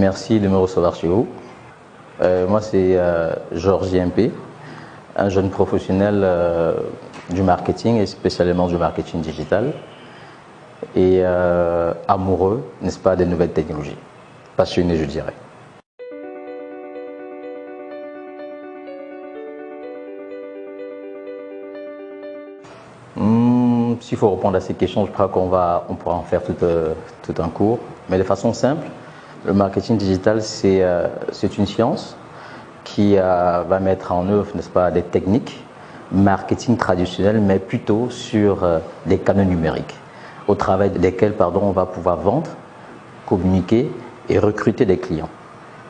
Merci de me recevoir chez vous. Moi, c'est Georges IMP, un jeune professionnel du marketing et spécialement du marketing digital et amoureux, n'est-ce pas, des nouvelles technologies. Passionné, je dirais. S'il faut répondre à ces questions, je crois qu'on pourra en faire tout un cours. Mais de façon simple, le marketing digital, c'est une science qui va mettre en œuvre, n'est-ce pas, des techniques marketing traditionnelles, mais plutôt sur des canaux numériques, au travers desquels, on va pouvoir vendre, communiquer et recruter des clients,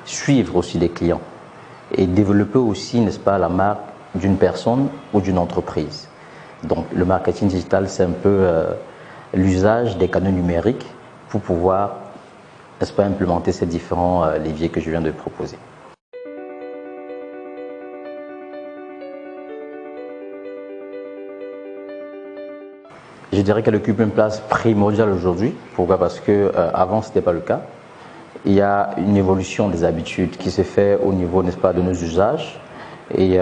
suivre aussi des clients et développer aussi, n'est-ce pas, la marque d'une personne ou d'une entreprise. Donc le marketing digital, c'est un peu l'usage des canaux numériques pour pouvoir, n'est-ce pas, implémenter ces différents leviers que je viens de proposer. Je dirais qu'elle occupe une place primordiale aujourd'hui. Pourquoi? Parce que avant, ce n'était pas le cas. Il y a une évolution des habitudes qui se fait au niveau, n'est-ce pas, de nos usages. Et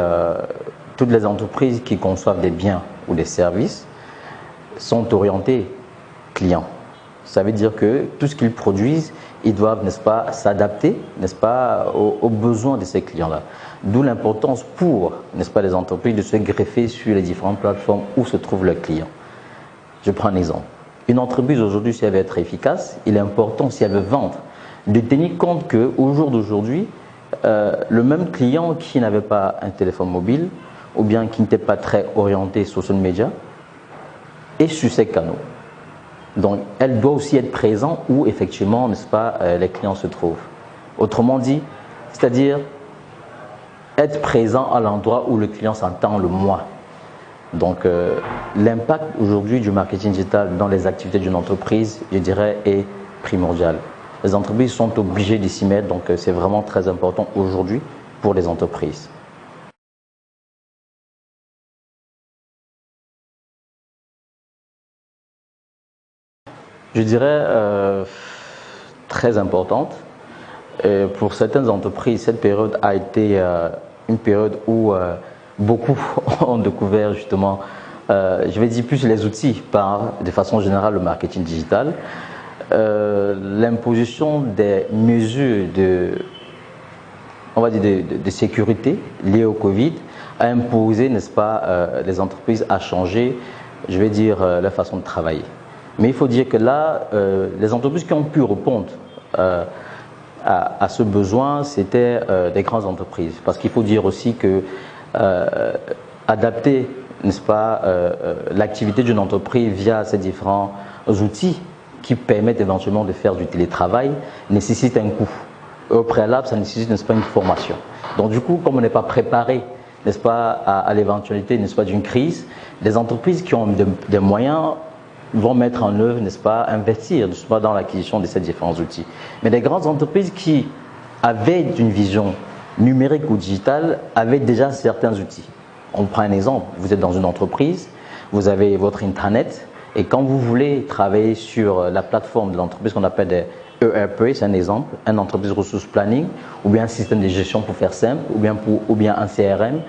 toutes les entreprises qui conçoivent des biens ou des services sont orientées clients. Ça veut dire que tout ce qu'ils produisent, ils doivent, n'est-ce pas, s'adapter, n'est-ce pas, aux besoins de ces clients-là. D'où l'importance pour, n'est-ce pas, les entreprises de se greffer sur les différentes plateformes où se trouvent leurs clients. Je prends un exemple. Une entreprise aujourd'hui, si elle veut être efficace, il est important, si elle veut vendre, de tenir compte qu'au jour d'aujourd'hui, le même client qui n'avait pas un téléphone mobile ou bien qui n'était pas très orienté social media est sur ces canaux. Donc, elle doit aussi être présente où effectivement, n'est-ce pas, les clients se trouvent. Autrement dit, c'est-à-dire être présent à l'endroit où le client s'entend le moins. Donc, l'impact aujourd'hui du marketing digital dans les activités d'une entreprise, je dirais, est primordial. Les entreprises sont obligées de s'y mettre, donc c'est vraiment très important aujourd'hui pour les entreprises. Je dirais très importante. Pour certaines entreprises, cette période a été une période où beaucoup ont découvert justement, je vais dire plus les outils par de façon générale le marketing digital. L'imposition des mesures de sécurité liées au Covid a imposé, n'est-ce pas, les entreprises à changer, je vais dire, leur façon de travailler. Mais il faut dire que là, les entreprises qui ont pu répondre à ce besoin, c'était des grandes entreprises. Parce qu'il faut dire aussi que adapter, n'est-ce pas, l'activité d'une entreprise via ces différents outils qui permettent éventuellement de faire du télétravail nécessite un coût. Et au préalable, ça nécessite, n'est-ce pas, une formation. Donc du coup, comme on n'est pas préparé, n'est-ce pas, à l'éventualité, n'est-ce pas, d'une crise, les entreprises qui ont des moyens vont mettre en œuvre, n'est-ce pas, investir, n'est-ce pas, dans l'acquisition de ces différents outils. Mais les grandes entreprises qui avaient une vision numérique ou digitale avaient déjà certains outils. On prend un exemple, vous êtes dans une entreprise, vous avez votre intranet, et quand vous voulez travailler sur la plateforme de l'entreprise qu'on appelle des ERP, c'est un exemple, un entreprise ressources planning, ou bien un système de gestion pour faire simple, ou bien un CRM,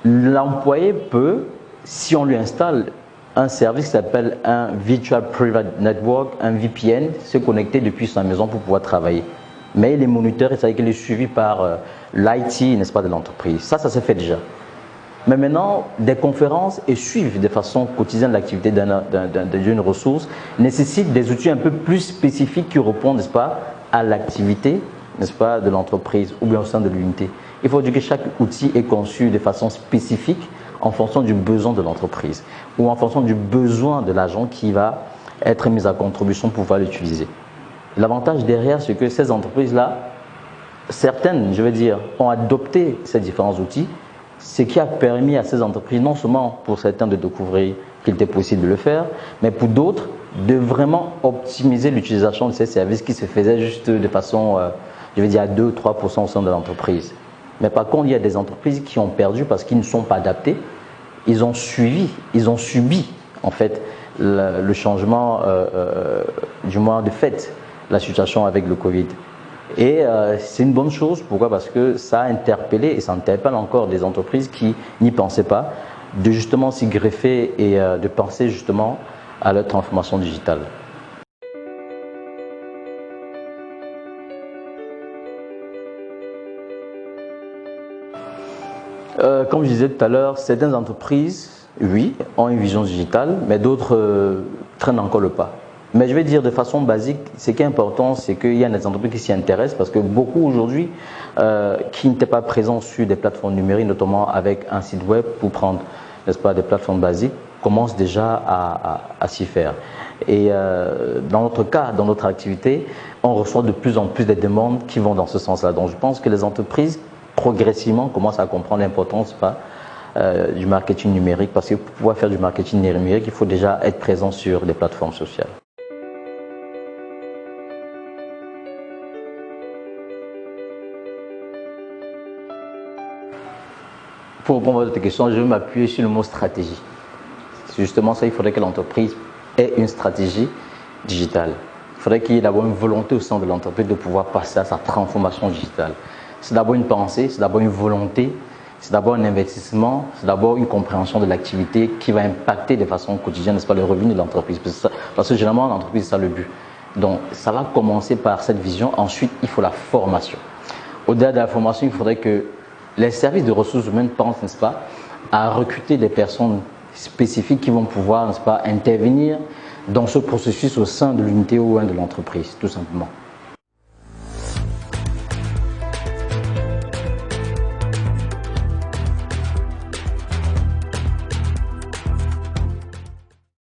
l'employé peut, si on lui installe un service qui s'appelle un Virtual Private Network, un VPN, se connecter depuis sa maison pour pouvoir travailler. Mais il est monitoré, c'est-à-dire qu'il est suivi par l'IT, n'est-ce pas, de l'entreprise. Ça se fait déjà. Mais maintenant, des conférences et suivre de façon quotidienne l'activité d'une ressource nécessitent des outils un peu plus spécifiques qui répondent, n'est-ce pas, à l'activité, n'est-ce pas, de l'entreprise ou bien au sein de l'unité. Il faut dire que chaque outil est conçu de façon spécifique en fonction du besoin de l'entreprise ou en fonction du besoin de l'agent qui va être mis à contribution pour pouvoir l'utiliser. L'avantage derrière, c'est que ces entreprises-là, certaines, je veux dire, ont adopté ces différents outils, ce qui a permis à ces entreprises, non seulement pour certains de découvrir qu'il était possible de le faire, mais pour d'autres, de vraiment optimiser l'utilisation de ces services qui se faisaient juste de façon, je veux dire, à 2-3% au sein de l'entreprise. Mais par contre, il y a des entreprises qui ont perdu parce qu'ils ne sont pas adaptés. Ils ont subi en fait le changement, du moins de fait, la situation avec le Covid. Et c'est une bonne chose. Pourquoi? Parce que ça a interpellé et ça interpelle encore des entreprises qui n'y pensaient pas, de justement s'y greffer et de penser justement à leur transformation digitale. Comme je disais tout à l'heure, certaines entreprises, oui, ont une vision digitale, mais d'autres traînent encore le pas. Mais je vais dire de façon basique, ce qui est important, c'est qu'il y a des entreprises qui s'y intéressent parce que beaucoup aujourd'hui qui n'étaient pas présents sur des plateformes numériques, notamment avec un site web pour prendre, n'est-ce pas, des plateformes basiques, commencent déjà à s'y faire. Et dans notre cas, dans notre activité, on reçoit de plus en plus des demandes qui vont dans ce sens-là. Donc je pense que les entreprises progressivement commencent à comprendre l'importance du marketing numérique, parce que pour pouvoir faire du marketing numérique, il faut déjà être présent sur des plateformes sociales. Pour répondre à votre question, je vais m'appuyer sur le mot stratégie. C'est justement ça, il faudrait que l'entreprise ait une stratégie digitale. Il faudrait qu'il y ait d'abord une volonté au sein de l'entreprise de pouvoir passer à sa transformation digitale. C'est d'abord une pensée, c'est d'abord une volonté, c'est d'abord un investissement, c'est d'abord une compréhension de l'activité qui va impacter de façon quotidienne, n'est-ce pas, le revenu de l'entreprise. Parce que généralement, l'entreprise, c'est ça le but. Donc, ça va commencer par cette vision. Ensuite, il faut la formation. Au-delà de la formation, il faudrait que les services de ressources humaines pensent, n'est-ce pas, à recruter des personnes spécifiques qui vont pouvoir, n'est-ce pas, intervenir dans ce processus au sein de l'unité ou de l'entreprise, tout simplement.